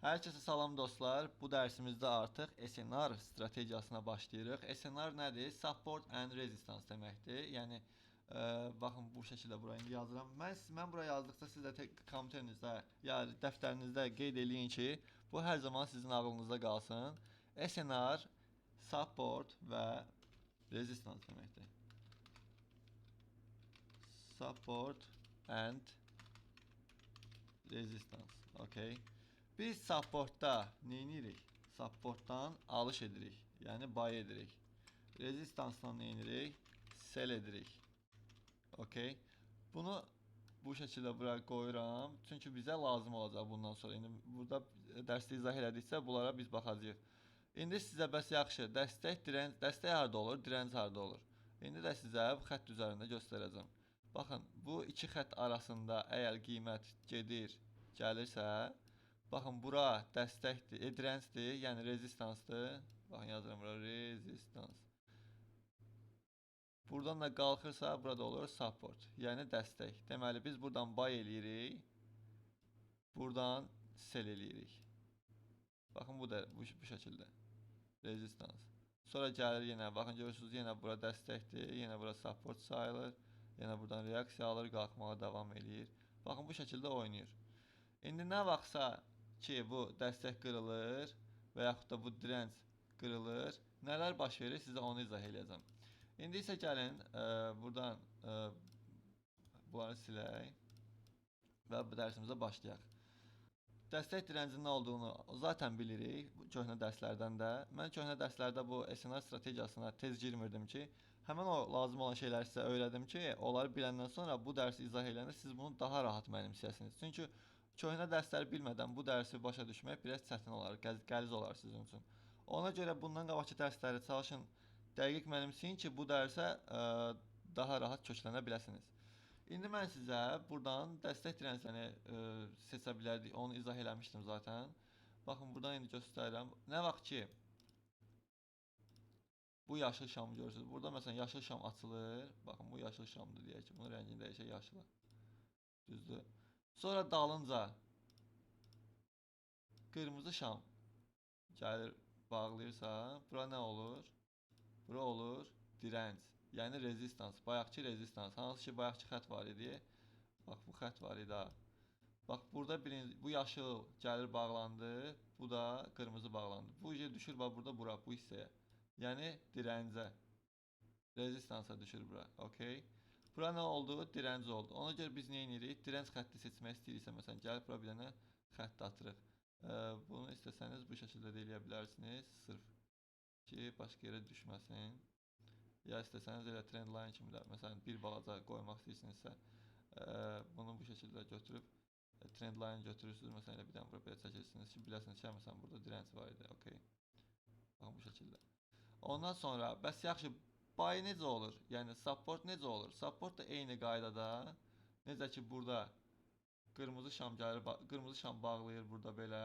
Herkese salam dostlar. Bu dərsimizdə artıq SNR strategiyasına başlayırıq. SNR nədir? Support and Resistance deməkdir. Yəni baxın bu şəkildə bura indi yazıram. Mən bura yazdıqca siz də kompüterinizdə ya dəftərinizdə qeyd eləyin ki, bu hər zaman sizin ağlınızda qalsın. SNR support və resistance deməkdir. Support and resistance. Okay. Biz supportda nə edirik? Supportdan alış edirik. Yəni buy edirik. Rezistansdan nə edirik? Sell edirik. Okay. Bunu bu şəkildə bura qoyuram. Çünki bizə lazım olacaq bundan sonra. İndi burada dərsdə izah elədiksə bunlara biz baxacağıq. İndi sizə bəs yaxşı, dəstək harda olur, direnc harda olur? İndi də sizə bu xətt üzərində göstərəcəm. Baxın, bu iki xətt arasında əgər qiymət gedir, gəlirsə, baxın, bura dəstəkdir, direncdir, yəni rezistansdır. Baxın, yazıram bura, rezistans. Buradan da qalxırsa, burada olur support, yəni dəstək. Deməli, biz buradan buy eləyirik, buradan sell eləyirik. Baxın, bu da bu şəkildə. Rezistans. Sonra gəlir yenə, baxın, görürsünüz, yenə bura dəstəkdir, yenə bura support sayılır. Yenə buradan reaksiya alır, qalxmağa davam eləyir. Baxın, bu şəkildə oynayır. İndi nə vaxtsa ki, bu dəstək qırılır və yaxud da bu direnc qırılır, nələr baş verir, sizə onu izah eləyəcəm. İndi isə gəlin, buradan bunları silək və bu dərsimizə başlayaq. Dəstək direncinin nə olduğunu zaten bilirik, köhnə dərslərdən də. Mən köhnə dərslərdə bu SNR strategiyasına tez girmirdim ki, həmin o lazım olan şeyləri sizə öyrədim ki, onları biləndən sonra bu dərsi izah edəndə siz bunu daha rahat mənimsəyəsiniz. Çünki köhnə dərsləri bilmədən bu dərsi başa düşmək biraz çətin olar, qəliz olar sizin üçün. Ona görə bundan qabaqki dərsləri çalışın dəqiq mənimsəyin ki, bu dərsə daha rahat köklənə biləsiniz. İndi mən sizə buradan dəstək direnclərini seçə bilərdik. Onu izah eləmişdim zaten. Baxın, buradan indi göstərirəm. Nə vaxt ki bu yaşıl şamı görürsünüz. Burada məsələn yaşıl şam açılır. Baxın, bu yaşıl şamdır deyək ki, bunun rəngini dəyişək yaşıla. Düzdür. Sonra dalınca qırmızı şam gəlir, bağlayırsa, bura nə olur? Bura olur direnc, yəni rezistans, bayaqki rezistans. Hansı ki, bayaqki xətt var idi. Bax, bu xətt var idi. Bax, burada bu yaşıl gəlir bağlandı, bu da qırmızı bağlandı. Bu düşür bax burada bura, bu hissəyə. Yəni direncə, rezistansa düşür bura. Okay. Bura nə oldu? Direnc oldu. Ona görə biz nə edirik? Direnc xətti seçmək istəyiriksə, məsələn, gəlib bura bir dənə xətt atırıq. Bunu istəsəniz bu şəkildə də eləyə bilərsiniz. Sırf ki, başqa yerə düşməsin. Ya istəsəniz elə trend line kimi də, məsələn, bir balaca qoymaq istəyirsinizsə, bunu bu şəkildə götürüb trend line götürürsünüz. Məsələn, elə bir dənə bura belə çəkirsiniz ki, biləsiniz ki, məsələn, burada direnc var idi. Okay. Baxın, bu şəkildə. Ondan sonra, bəs yaxşı, buy necə olur? Yəni, support necə olur? Support da eyni qaydada, necə ki, burada qırmızı şam gəlir, qırmızı şam bağlayır burada belə.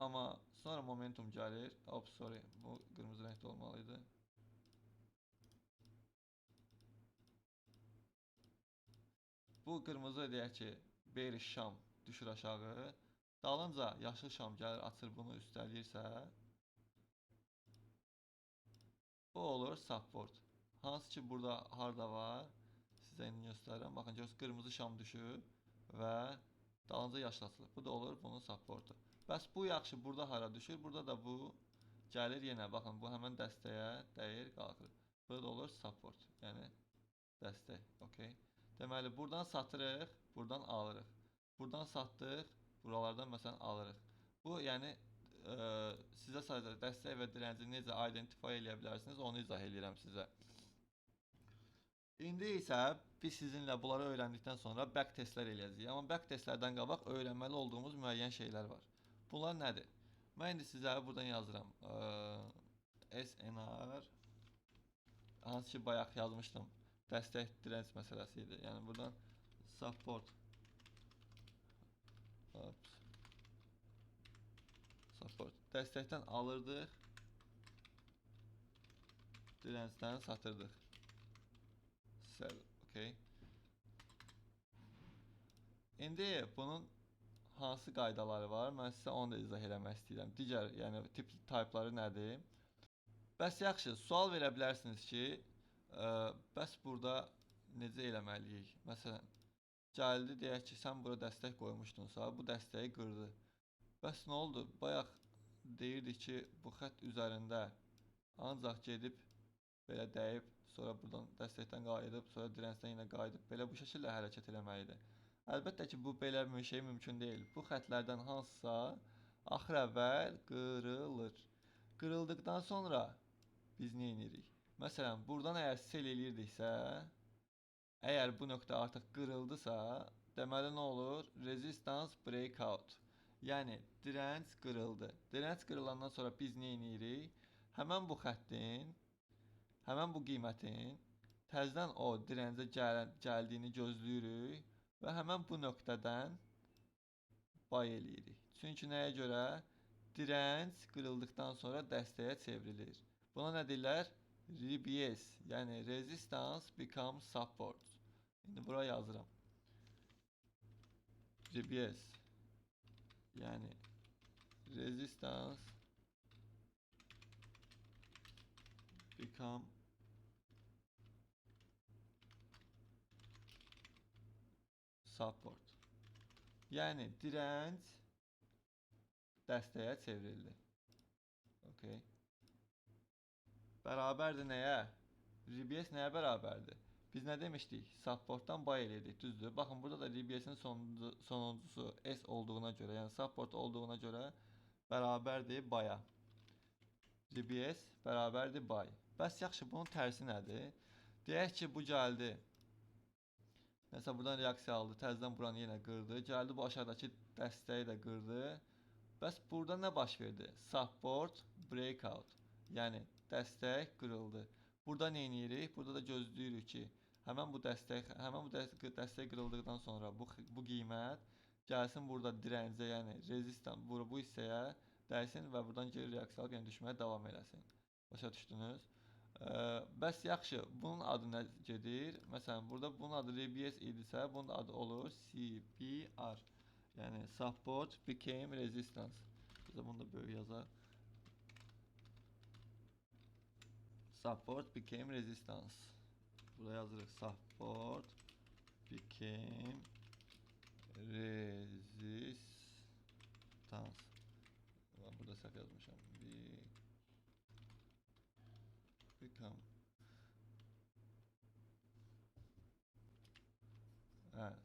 Amma sonra momentum gəlir. Oops, sorry, bu qırmızı rəngdə olmalıydı. Bu qırmızı deyək ki, bearish şam düşür aşağı. Dalınca yaşıl şam gəlir, açır bunu üstələyirsə, bu olur support. Hansı ki, burada harda var? Sizə indi göstərirəm. Baxın, görürsünüz, qırmızı şam düşür və dalınca yaşıl açılır. Bu da olur bunun supportu. Bəs bu yaxşı, burada hara düşür? Burada da bu gəlir yenə. Baxın, bu həmən dəstəyə dəyir, qalxır. Burada da olur support, yəni dəstək. Okay. Deməli, buradan satırıq, buradan alırıq. Buradan satdıq, buralardan məsələn alırıq. Bu, yəni sizə sadəcə dəstək və direnci necə identify eləyə bilərsiniz, onu izah edirəm sizə. İndi isə biz sizinlə bunları öyrəndikdən sonra back testlər eləyəcəyik. Amma back testlərdən qabaq öyrənməli olduğumuz müəyyən şeylər var. Bunlar nədir? Mən indi sizə buradan yazıram. SNR, hansı ki, bayaq yazmışdım. Dəstək direnc məsələsi idi. Yəni buradan support dəstəkdən alırdıq, direncdən satırdıq. Sell, okay. İndi bunun hansı qaydaları var? Mən sizə onu da izah eləmək istəyirəm. Digər, yəni tipları nədir? Bəs yaxşı, sual verə bilərsiniz ki, bəs burada necə eləməliyik? Məsələn, gəldi deyək ki, sən bura dəstək qoymuşdunsa, bu dəstəyi qırdı. Bəs nə oldu? Bayaq deyirdik ki, bu xətt üzərində ancaq gedib belə dəyib, sonra buradan dəstəkdən qayıdıb, sonra dirəncdən yenə qayıdıb, belə bu şəkildə hərəkət eləməlidir. Əlbəttə ki, bu belə bir şey mümkün deyil. Bu xəttlərdən hansısa axır əvvəl qırılır. Qırıldıqdan sonra biz nə edirik? Məsələn, buradan əgər sel eləyirdiksə, əgər bu nöqtə artıq qırıldısa, deməli nə olur? Resistance breakout. Yəni direnç qırıldı. Direnç qırılandan sonra biz nə edirik? Həmən bu xəttin, həmən bu qiymətin təzədən o direncə gəldiyini gözləyirik və həmən bu nöqtədən bay eləyirik. Çünki nəyə görə? Direnç qırıldıqdan sonra dəstəyə çevrilir. Buna nə deyirlər? RBS, yəni Resistance Become Support. İndi bura yazıram. RBS, yəni Resistance Become Support. Yəni direnç dəstəyə çevrildi. Okay. Bərabərdir nəyə? RBS nəyə bərabərdir? Biz nə demişdik? Supportdan bay elədik, düzdür? Baxın, burada da RBS'in sonuncusu S olduğuna görə, yəni support olduğuna görə bərabərdir baya. RBS bərabərdir bay. Bəs yaxşı, bunun tərsi nədir? Deyək ki, bu gəldi. Nəsə buradan reaksiya aldı, təzədən buranı yenə qırdı. Gəldi bu aşağıdakı dəstəyi də qırdı. Bəs burada nə baş verdi? Support breakout. Yəni dəstək qırıldı. Burada nə edirik? Burada da gözləyirik ki, həmən bu dəstək qırıldıqdan sonra bu qiymət gəlsin burada direncə, yəni rezistan bu hissəyə dəysin və buradan geri reaksiya alıb yəni düşməyə davam eləsin. Başa düşdünüz? Bəs yaxşı, bunun adı nə gedir? Məsələn, burada bunun adı RBS idisə, bunun adı olur CBR. Yəni Support Became Resistance. Biz bunu da böyük yazaq. Support Became Resistance. Burada yazırıq Support Became Resistance. Burada səhv yazmışam. Become.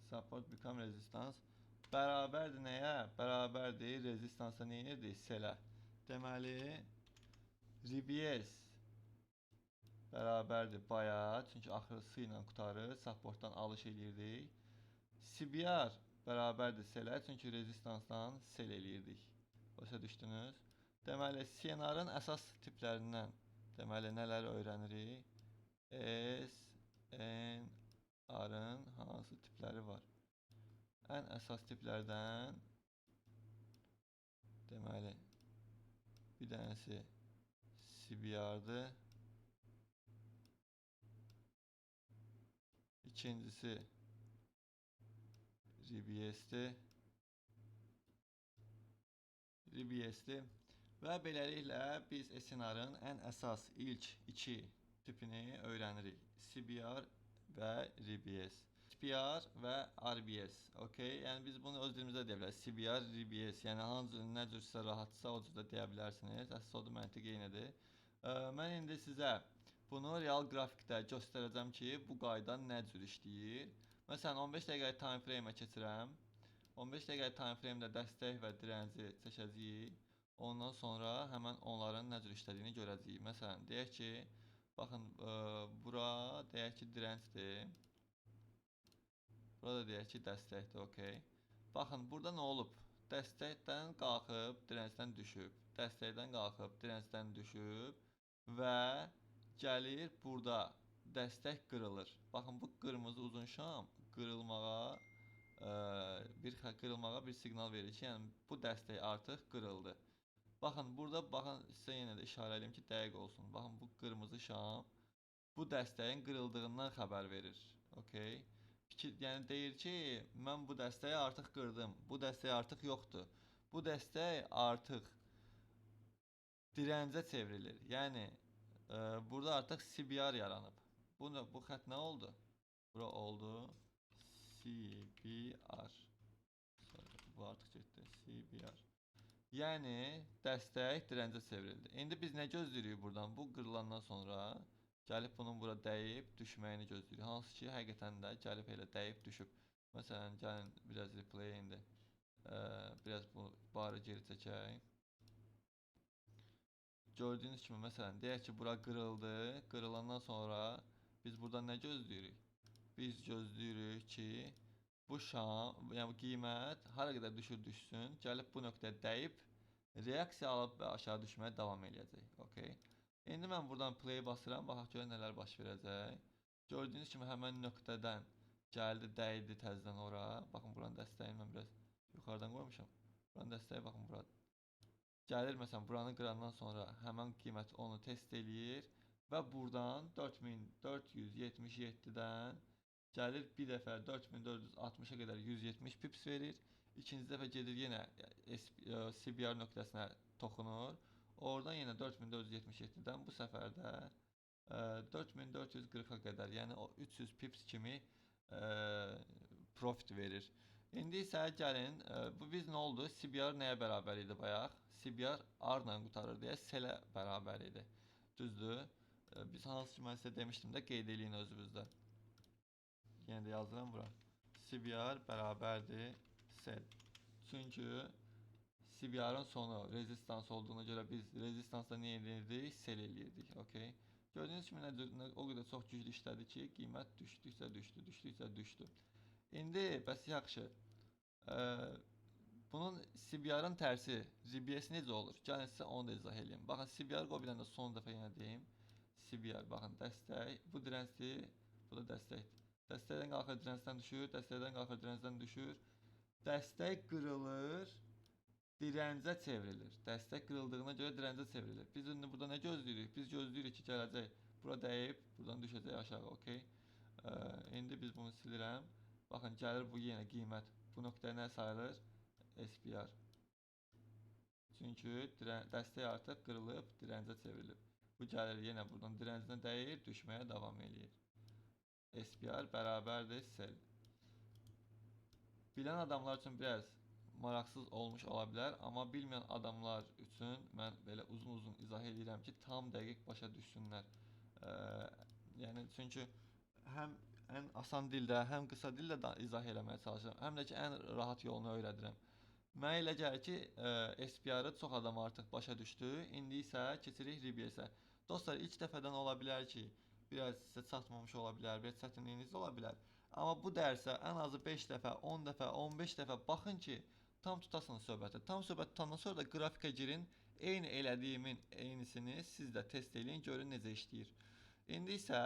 Support Become Resistance. Bərabərdir nəyə? Bərabərdir rezistansa nə edirdik? Selə. Deməli, RBS bərabərdir baya, çünki axırısı ilə qutarır, supportdan alış eləyirdik. CBR bərabərdir selə, çünki rezistansdan sel eləyirdik. Başa düşdünüz? Deməli, CNR-ın əsas tiplərindən deməli nələri öyrənirik? SNR-ın hansı tipləri var? Ən əsas tiplərdən deməli bir dənəsi CBR-dır. İkincisi RBS-dir. Və beləliklə biz SNR-ın ən əsas ilk iki tipini öyrənirik. CBR və RBS. CBR və RBS. Okay? Yəni biz bunu öz dilimizdə deyə bilərik. CBR, RBS. Yəni nə cür sizə rahatsa o cür də deyə bilərsiniz. Əsas odur, məntiq eynidir. Mən indi sizə bunu real qrafikdə göstərəcəm ki, bu qayda nə cür işləyir. Məsələn, 15 dəqiqəlik time frame-ə keçirəm. 15 dəqiqəlik time frame-də dəstək və direnci çəkəcəyik. Ondan sonra həmən onların nə cür işlədiyini görəcəyik. Məsələn, deyək ki, baxın, bura deyək ki, direncdir. Burada deyək ki, dəstəkdir, okey. Baxın, burada nə olub? Dəstəkdən qalxıb, direncdən düşüb. Dəstəkdən qalxıb, direncdən düşüb və gəlir burada dəstək qırılır. Baxın, bu qırmızı uzun şam qırılmağa bir siqnal verir ki, yəni bu dəstək artıq qırıldı. Baxın, burada sizə yenə də işarə edeyim ki, dəqiq olsun. Baxın, bu qırmızı şam bu dəstəyin qırıldığından xəbər verir. Okay? fikir, yəni deyir ki, mən bu dəstəyi artıq qırdım. Bu dəstək artıq yoxdur. Bu dəstək artıq dirəncə çevrilir. Yəni burada artıq CBR yaranıb. Bu xətt nə oldu? Bura oldu CBR. Bu artıq getdi. CBR. Yəni dəstək dirəncə çevrildi. İndi biz nə gözləyirik buradan? Bu qırılandan sonra gəlib bunun bura dəyib düşməyini gözləyirik. Hansı ki, həqiqətən də gəlib elə dəyib düşüb. Məsələn, gəlin biraz replay indi. Biraz bu barı geri çəkək. Gördüyünüz kimi məsələn deyək ki, bura qırıldı. Qırılandan sonra biz buradan nə gözləyirik? Biz gözləyirik ki, bu şam, yəni bu qiymət hara qədər düşsün, gəlib bu nöqtəyə dəyib reaksiya alıb və aşağı düşməyə davam eləyəcək. Okay? İndi mən buradan play basıram, baxaq görək nələr baş verəcək. Gördüyünüz kimi həmin nöqtədən gəldi, dəydi təzədən ora. Baxın buranın dəstəyini mən biraz yuxarıdan qoymuşam. Buranın dəstəyi baxın burada. Gəlir məsələn buranı qırandan sonra həmin qiymət onu test eləyir və buradan 4477-dən gəlir bir dəfə 4460-a qədər 170 pips verir. İkinci dəfə gedir yenə CBR nöqtəsinə toxunur. Oradan yenə 4477-dən bu səfər də 4440-a qədər, yəni o 300 pips kimi profit verir. İndi isə gəlin, biz nə oldu? CBR nəyə bərabər idi bayaq? CBR R-la qutarır deyə Sel-ə bərabər idi. Düzdür? Biz hansı ki mən sizə demişdim də qeyd eləyin özünüzdə. Yenə də yazıram bura. CBR bərabərdir Sel. Çünki CBR-ın sonu rezistans olduğuna görə biz rezistansda nə edirdik? Sel eləyirdik. Okay? Gördüyünüz kimi o qədər çox güclü işlədi ki, qiymət düşdükcə düşdü. İndi bəs yaxşı. Bunun CBR-ın tərsi RBS necə olur? Gəlin sizə onu da izah edeyim. Baxın CBR qoy bir dənə son dəfə yenə deyim. CBR baxın dəstək, bu dirəncdir, bu da dəstəkdir. Dəstəkdən qalxır dirəncdən düşür, dəstəkdən qalxır dirəncdən düşür. Dəstək qırılır, dirəncə çevrilir. Dəstək qırıldığına görə dirəncə çevrilir. Biz indi burada nə gözləyirik? Biz gözləyirik ki, gələcək, bura dəyib, buradan düşəcək aşağı, okey? İndi biz bunu silirəm. Baxın, gəlir bu yenə qiymət. Bu nöqtə nə sayılır? SPR. Çünki dəstək artıq qırılıb, dirəncə çevrilib. Bu gəlir yenə buradan dirəncdən dəyir, düşməyə davam eləyir. SPR bərabərdir Sel. Bilən adamlar üçün biraz maraqsız olmuş ola bilər, amma bilməyən adamlar üçün mən belə uzun-uzun izah edirəm ki, tam dəqiq başa düşsünlər. Yəni çünki həm ən asan dildə, həm qısa dildə izah eləməyə çalışıram, həm də ki ən rahat yolunu öyrədirəm. Mənə elə gəlir ki, SPR-ı çox adam artıq başa düşdü. İndi isə keçirik RBS-ə. Dostlar, ilk dəfədən ola bilər ki, biraz sizə çatmamış ola bilər, biraz çətinliyiniz ola bilər. Amma bu dərsə ən azı 5 dəfə, 10 dəfə, 15 dəfə baxın ki, tam tutasınız söhbəti. Tam söhbət tutandan sonra da qrafika girin. Eyni elədiyimin eynisini siz də test eləyin, görün necə işləyir. İndi isə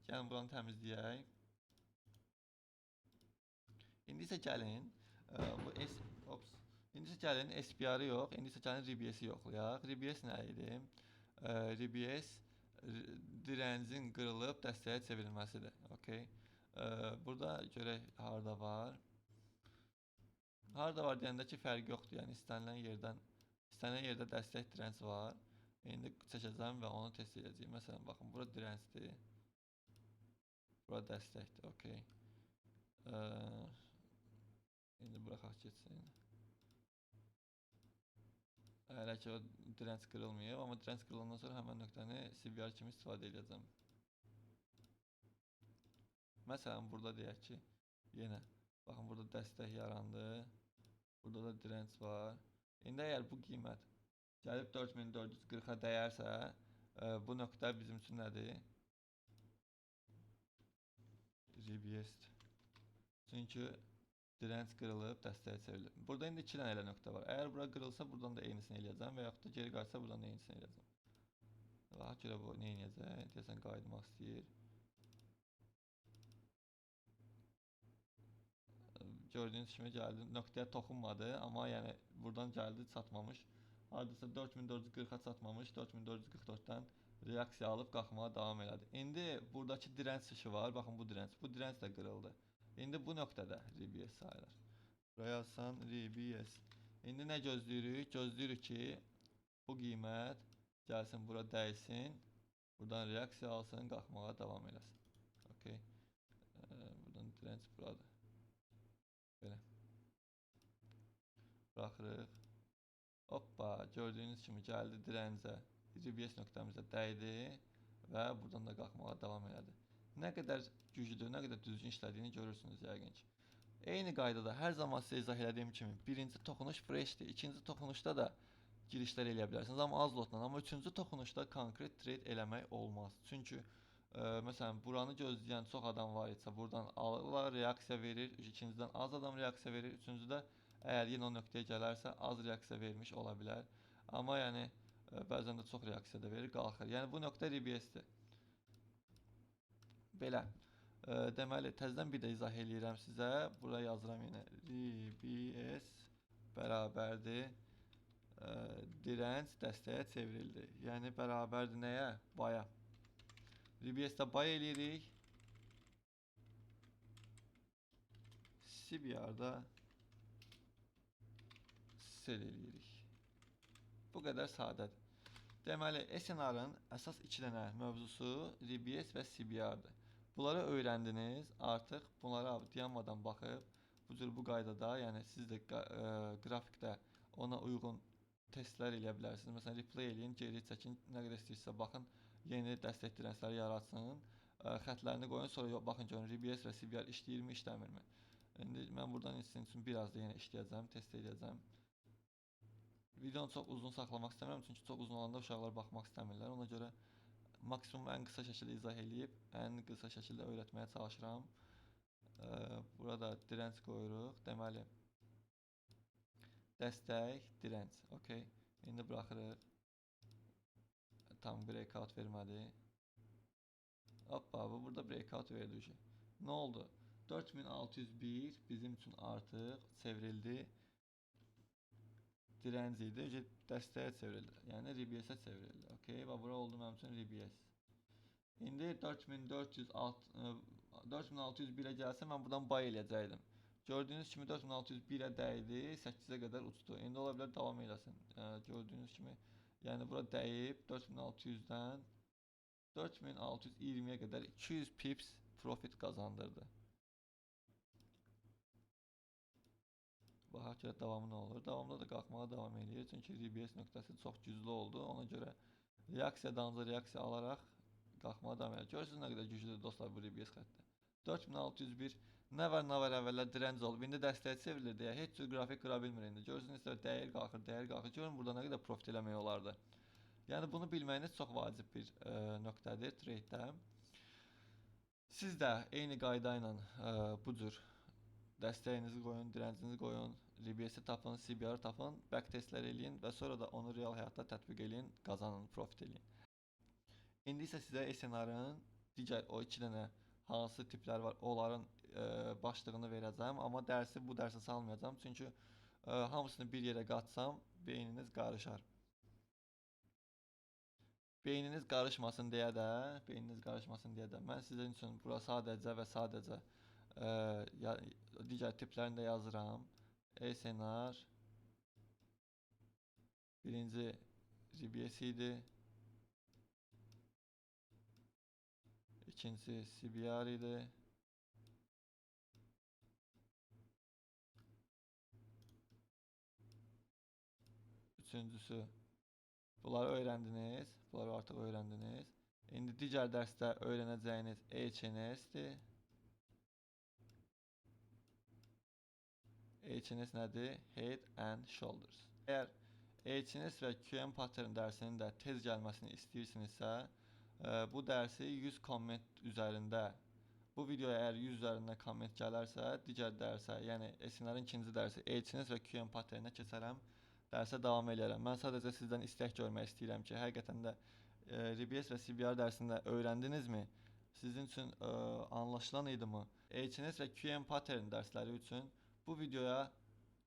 gəlin buranı təmizləyək. İndi isə gəlin İndi isə gəlin SPR-ı yox, indi isə gəlin RBS-i yoxlayaq. RBS nə idi? RBS dirəncin qırılıb dəstəyə çevrilməsidir. Okay? Burada görək harda var. Harda var deyəndə ki, fərqi yoxdur. Yəni istənilən yerdə dəstək dirənc var. İndi çəkəcəm və onu test edəcəyim. Məsələn, baxın, bura dirəncdir. Bura dəstəkdir. Okay. İndi buraxaq getsin. Hələ ki o dirənc qırılmayıb, amma dirənc qırılandan sonra həmən nöqtəni CBR kimi istifadə edəcəm. Məsələn, burada deyək ki, yenə, baxın, burada dəstək yarandı. Burada da dirənc var. İndi əgər bu qiymət gəlib 4440-a dəyərsə, bu nöqtə bizim üçün nədir? RBS-dir. Çünki dirənc qırılıb, dəstəyə çevrilib. Burada indi 2 dənə elə nöqtə var. Əgər bura qırılsa, buradan da eynisini eləyəcəm və yaxud da geri qayıtsa, buradan da eynisini eləyəcəm. Bax, görə bu nə eləyəcək? Deyəsən, qayıtmaq istəyir. Gördüyünüz kimi gəldi, nöqtəyə toxunmadı, amma yəni buradan gəldi, çatmamış. Hardasa 4440-a çatmamış, 4444-dən reaksiya alıb qalxmağa davam elədi. İndi buradakı dirənc işi var, baxın bu dirənc də qırıldı. İndi bu nöqtədə RBS sayılır. Buraya yazsan RBS. İndi nə gözləyirik? Gözləyirik ki, bu qiymət gəlsin bura dəysin. Buradan reaksiya alsın, qalxmağa davam eləsin. Okay. Buradan direnç buradır. Belə. Buraxırıq. Hoppa, gördüyünüz kimi gəldi direncə. RBS nöqtəmizə dəydi və buradan da qalxmağa davam elədi. Nə qədər güclü, nə qədər düzgün işlədiyini görürsünüz yəqin ki. Eyni qaydada hər zaman sizə izah elədiyim kimi birinci toxunuş freshdir, ikinci toxunuşda da girişlər eləyə bilərsiniz, amma az lotla. Amma üçüncü toxunuşda konkret trade eləmək olmaz. Çünki məsələn buranı gözləyən çox adam var isə buradan alırlar, reaksiya verir, ikincidən az adam reaksiya verir, üçüncüdə əgər yenə o nöqtəyə gələrsə az reaksiya vermiş ola bilər. Amma yəni bəzən də çox reaksiya da verir, qalxır. Yəni bu nöqtə RBS-dir. Belə. Deməli, təzədən bir də izah eləyirəm sizə. Buraya yazıram yenə. RBS bərabərdir. Direnç dəstəyə çevrildi. Yəni, bərabərdir nəyə? Baya. RBS-də bay eləyirik. CBR-da sell eləyirik. Bu qədər sadədir. Deməli, SNR-ın əsas iki dənə mövzusu RBS və CBR-dır. Bunları öyrəndiniz, artıq bunlara dayanmadan baxıb, bu cür bu qaydada, yəni siz də qrafikdə ona uyğun testlər eləyə bilərsiniz. Məsələn, replay eləyin, geri çəkin, nə qədər istəyirsə baxın, yeni dəstək dirensləri yaratsın, xətlərini qoyun, sonra baxın görün RBS və CBR işləyirmi, işləmirmi. İndi mən buradan sizin üçün biraz da yenə işləyəcəm, test edəcəm. Videonu çox uzun saxlamaq istəmirəm, çünki çox uzun olanda uşaqlar baxmaq istəmirlər. Ona görə maksimum ən qısa şəkildə izah eləyib, ən qısa şəkildə öyrətməyə çalışıram. Burada direnç qoyuruq. Deməli, dəstək, direnç. Okay. İndi buraxırıq. Tam breakout vermədi. Hoppa, bu burada breakout verdi. Nə oldu? 4601 bizim üçün artıq çevrildi. Direnc idi, dəstəyə çevrildi. Yəni RBS-ə çevrildi. Okay, və bura oldu mənim üçün RBS. İndi 4601-ə gəlsə mən buradan buy eləyəcəkdim. Gördüyünüz kimi 4601-ə dəydi, 8-ə qədər uçdu. İndi ola bilər davam eləsin. Gördüyünüz kimi, yəni bura dəyib 4600-dən 4620-yə qədər 200 pips profit qazandırdı. Baxaq ki, davamı nə olur. Davamda da qalxmağa davam edir. Çünki RBS nöqtəsi çox güclü oldu. Ona görə reaksiyadan reaksiya alaraq qalxmağa davam edir. Görürsünüz nə qədər güclüdür dostlar bu RBS xətti. 4601 nə var əvvəllər direnc olub. İndi dəstəyə çevrilir deyə heç cür qrafik qıra bilmir indi. Görürsünüz dəyər qalxır, dəyər qalxır. Görün burada nə qədər profit eləmək olardı. Yəni bunu bilməyiniz çox vacib bir nöqtədir tradedə. Siz də eyni qayda ilə bu cür dəstəyinizi qoyun, direncinizi qoyun, RBS-i tapın, CBR-ı tapın, backtestlər eləyin və sonra da onu real həyatda tətbiq eləyin, qazanın, profit eləyin. İndi isə sizə SNR-ın digər o iki dənə hansı tiplər var, onların başlığını verəcəm, amma bu dərsi salmayacağım, çünki hamısını bir yerə qatsam, beyniniz qarışar. Beyniniz qarışmasın deyə də, mən sizin üçün bura sadəcə və sadəcə digər tiplərini də yazıram. SNR birinci RBS idi. İkincisi CBR idi. Üçüncüsü bunları öyrəndiniz. Bunları artıq öyrəndiniz. İndi digər dərsdə öyrənəcəyiniz HNS-dir. HNS nədir? Head and Shoulders. Əgər HNS və QM pattern dərsinin də tez gəlməsini istəyirsinizsə, bu dərsi 100 komment üzərində, bu videoya əgər 100 üzərində komment gələrsə, digər dərsə, yəni SNR-ın ikinci dərsi HNS və QM patternə keçərəm, dərsə davam edərəm. Mən sadəcə sizdən istək görmək istəyirəm ki, həqiqətən də RBS və CBR dərsində öyrəndinizmi? Sizin üçün anlaşılan idimi? HNS və QM pattern dərsləri üçün bu videoya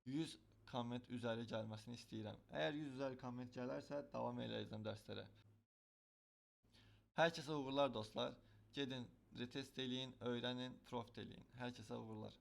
100 komment üzəri gəlməsini istəyirəm. Əgər 100 üzəri komment gələrsə, davam edəcəm dərslərə. Hər kəsə uğurlar dostlar. Gedin retest eləyin, öyrənin, profit eləyin. Hər kəsə uğurlar.